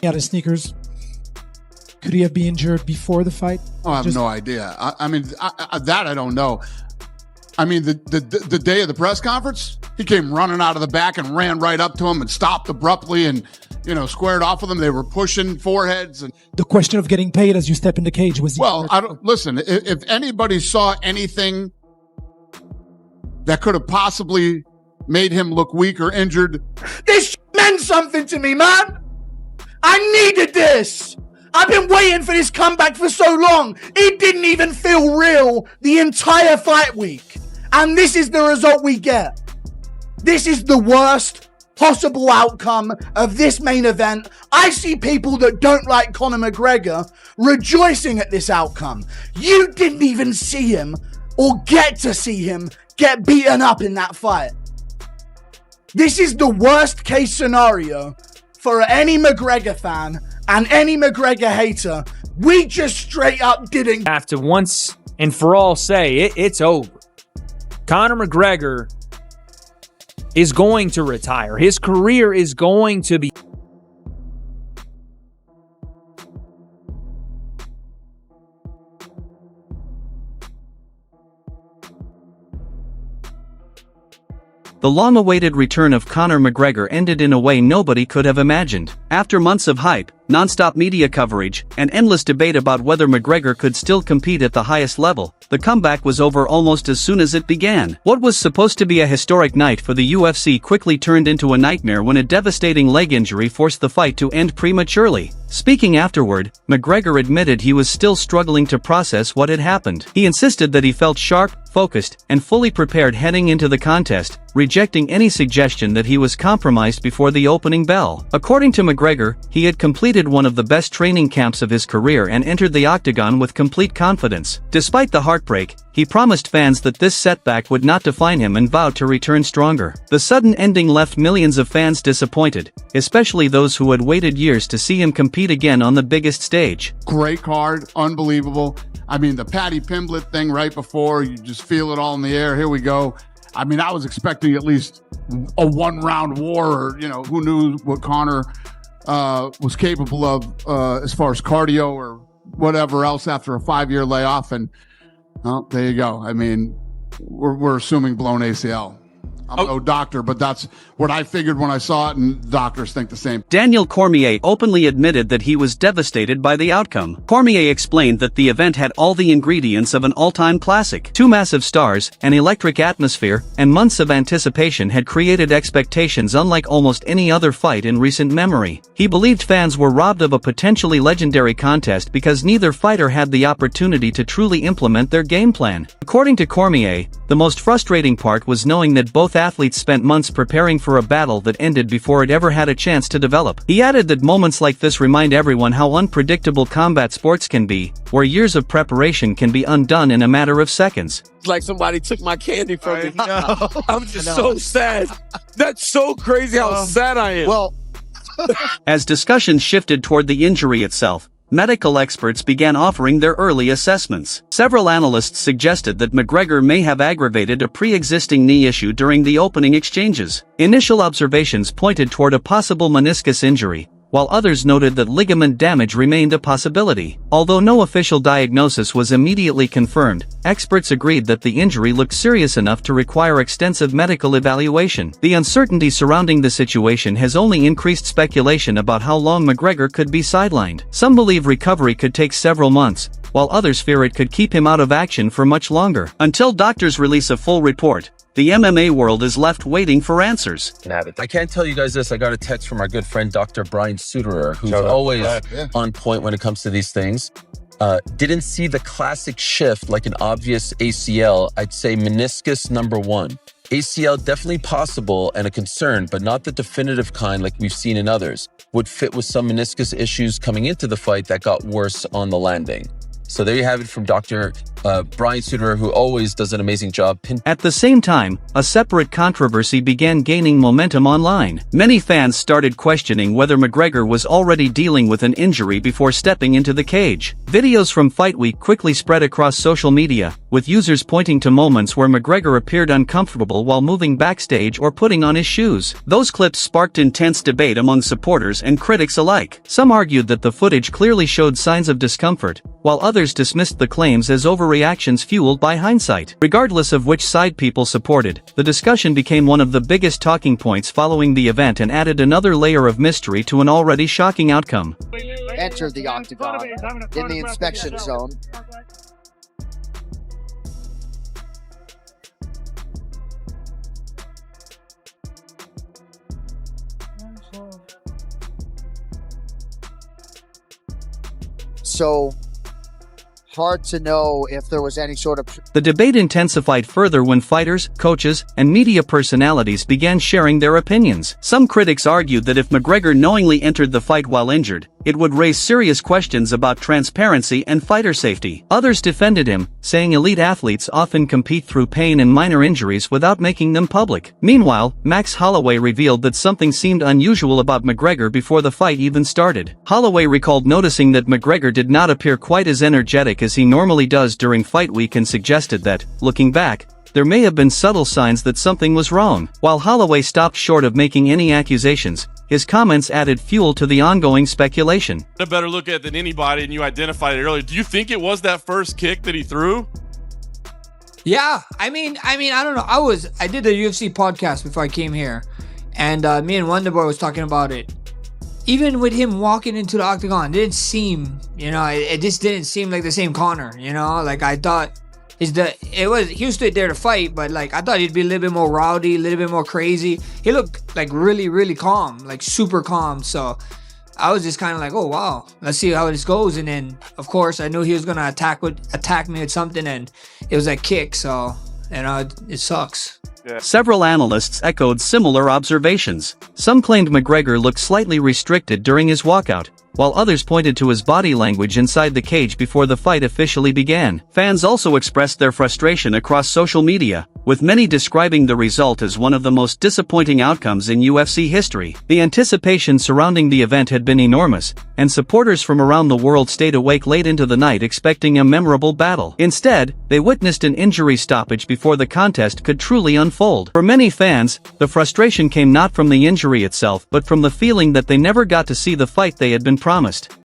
out his sneakers. Could he have been injured before the fight? Oh, I have no idea. I mean, that I don't know. I mean, the day of the press conference, he came running out of the back and ran right up to him and stopped abruptly and, squared off with him. They were pushing foreheads. And the question of getting paid as you step in the cage was... Well, listen, if anybody saw anything that could have possibly made him look weak or injured... This meant something to me, man. I needed this. I've been waiting for this comeback for so long. It didn't even feel real the entire fight week. And this is the result we get. This is the worst possible outcome of this main event. I see people that don't like Conor McGregor rejoicing at this outcome. You didn't even see him or get to see him get beaten up in that fight. This is the worst case scenario for any McGregor fan and any McGregor hater. We just straight up didn't have to once and for all say it's over. Conor McGregor is going to retire. His career is going to be... The long-awaited return of Conor McGregor ended in a way nobody could have imagined. After months of hype, non-stop media coverage, and endless debate about whether McGregor could still compete at the highest level, the comeback was over almost as soon as it began. What was supposed to be a historic night for the UFC quickly turned into a nightmare when a devastating leg injury forced the fight to end prematurely. Speaking afterward, McGregor admitted he was still struggling to process what had happened. He insisted that he felt sharp, focused, and fully prepared heading into the contest, rejecting any suggestion that he was compromised before the opening bell. According to McGregor, he had completed one of the best training camps of his career and entered the octagon with complete confidence. Despite the heartbreak, he promised fans that this setback would not define him and vowed to return stronger. The sudden ending left millions of fans disappointed, especially those who had waited years to see him compete again on the biggest stage. Great card, unbelievable. I mean, the Paddy Pimblett thing right before, you just feel it all in the air. Here we go. I mean, I was expecting at least a one-round war, or, who knew what Conor was capable of as far as cardio or whatever else after a 5-year layoff. And, well, there you go. I mean, we're assuming blown ACL. I'm no doctor, but that's what I figured when I saw it, and doctors think the same. Daniel Cormier openly admitted that he was devastated by the outcome. Cormier explained that the event had all the ingredients of an all-time classic. 2 massive stars, an electric atmosphere, and months of anticipation had created expectations unlike almost any other fight in recent memory. He believed fans were robbed of a potentially legendary contest because neither fighter had the opportunity to truly implement their game plan. According to Cormier, the most frustrating part was knowing that both athletes spent months preparing for a battle that ended before it ever had a chance to develop. He added that moments like this remind everyone how unpredictable combat sports can be, where years of preparation can be undone in a matter of seconds. It's like somebody took my candy from me. I'm just so sad. That's so crazy how sad I am. Well, as discussions shifted toward the injury itself, medical experts began offering their early assessments. Several analysts suggested that McGregor may have aggravated a pre-existing knee issue during the opening exchanges. Initial observations pointed toward a possible meniscus injury, while others noted that ligament damage remained a possibility. Although no official diagnosis was immediately confirmed, experts agreed that the injury looked serious enough to require extensive medical evaluation. The uncertainty surrounding the situation has only increased speculation about how long McGregor could be sidelined. Some believe recovery could take several months, while others fear it could keep him out of action for much longer. Until doctors release a full report, the MMA world is left waiting for answers. I can't tell you guys this. I got a text from our good friend, Dr. Brian Suterer, who's always on point when it comes to these things. Didn't see the classic shift like an obvious ACL. I'd say meniscus number 1. ACL definitely possible and a concern, but not the definitive kind like we've seen in others. Would fit with some meniscus issues coming into the fight that got worse on the landing. So there you have it from Dr. Brian Suterer, who always does an amazing job. At the same time, a separate controversy began gaining momentum online. Many fans started questioning whether McGregor was already dealing with an injury before stepping into the cage. Videos from Fight Week quickly spread across social media, with users pointing to moments where McGregor appeared uncomfortable while moving backstage or putting on his shoes. Those clips sparked intense debate among supporters and critics alike. Some argued that the footage clearly showed signs of discomfort, while others dismissed the claims as overreactions fueled by hindsight. Regardless of which side people supported, the discussion became one of the biggest talking points following the event and added another layer of mystery to an already shocking outcome. Enter the octagon in the inspection zone. So hard to know if there was any sort of... The debate intensified further when fighters, coaches, and media personalities began sharing their opinions. Some critics argued that if McGregor knowingly entered the fight while injured, it would raise serious questions about transparency and fighter safety. Others defended him, saying elite athletes often compete through pain and minor injuries without making them public. Meanwhile, Max Holloway revealed that something seemed unusual about McGregor before the fight even started. Holloway recalled noticing that McGregor did not appear quite as energetic as he normally does during fight week and suggested that, looking back, there may have been subtle signs that something was wrong. While Holloway stopped short of making any accusations, his comments added fuel to the ongoing speculation. A better look at it than anybody, and you identified it earlier. Do you think it was that first kick that he threw? Yeah, I mean, I don't know. I did the UFC podcast before I came here, and me and Wonderboy was talking about it. Even with him walking into the octagon, it didn't seem, it just didn't seem like the same Conor. Like I thought. He was there to fight, but like I thought he'd be a little bit more rowdy, a little bit more crazy. He looked like really, really calm, like super calm. So I was just kind of like, oh wow, let's see how this goes. And then of course I knew he was gonna attack me with something, and it was that kick. So it sucks. Yeah. Several analysts echoed similar observations. Some claimed McGregor looked slightly restricted during his walkout, while others pointed to his body language inside the cage before the fight officially began. Fans also expressed their frustration across social media, with many describing the result as one of the most disappointing outcomes in UFC history. The anticipation surrounding the event had been enormous, and supporters from around the world stayed awake late into the night expecting a memorable battle. Instead, they witnessed an injury stoppage before the contest could truly unfold. For many fans, the frustration came not from the injury itself but from the feeling that they never got to see the fight they had been promised.